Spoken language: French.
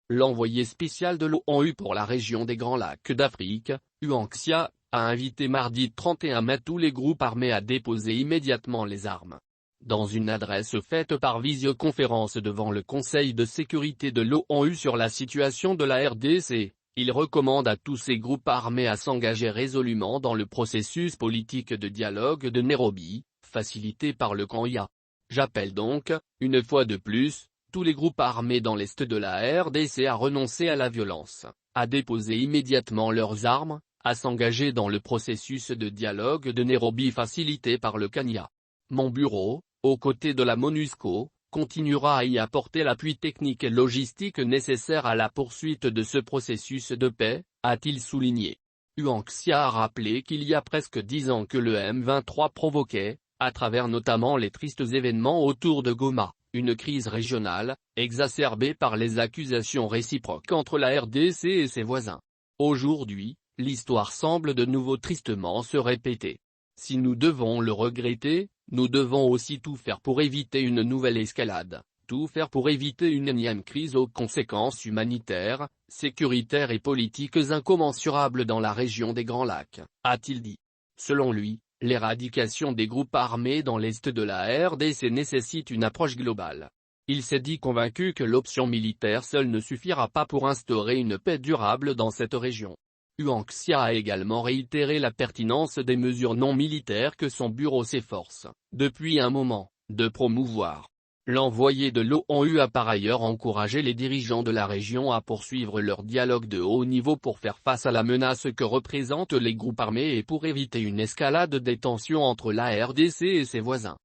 l'envoyé spécial de l'ONU pour la région des Grands Lacs d'Afrique, Huang Xia, a invité mardi 31 mai tous les groupes armés à déposer immédiatement les armes. Dans une adresse faite par visioconférence devant le Conseil de sécurité de l'ONU sur la situation de la RDC, il recommande à tous ces groupes armés à s'engager résolument dans le processus politique de dialogue de Nairobi, facilité par le Kenya. J'appelle donc, une fois de plus, tous les groupes armés dans l'est de la RDC à renoncer à la violence, à déposer immédiatement leurs armes, à s'engager dans le processus de dialogue de Nairobi facilité par le Kenya. Mon bureau, aux côtés de la MONUSCO, continuera à y apporter l'appui technique et logistique nécessaire à la poursuite de ce processus de paix, a-t-il souligné. Huang Xia a rappelé qu'il y a presque 10 ans que le M23 provoquait, à travers notamment les tristes événements autour de Goma, une crise régionale, exacerbée par les accusations réciproques entre la RDC et ses voisins. Aujourd'hui, l'histoire semble de nouveau tristement se répéter. Si nous devons le regretter, nous devons aussi tout faire pour éviter une nouvelle escalade, tout faire pour éviter une énième crise aux conséquences humanitaires, sécuritaires et politiques incommensurables dans la région des Grands Lacs, a-t-il dit. Selon lui, l'éradication des groupes armés dans l'est de la RDC nécessite une approche globale. Il s'est dit convaincu que l'option militaire seule ne suffira pas pour instaurer une paix durable dans cette région. Huang Xia a également réitéré la pertinence des mesures non militaires que son bureau s'efforce, depuis un moment, de promouvoir. L'envoyé de l'ONU a par ailleurs encouragé les dirigeants de la région à poursuivre leur dialogue de haut niveau pour faire face à la menace que représentent les groupes armés et pour éviter une escalade des tensions entre la RDC et ses voisins.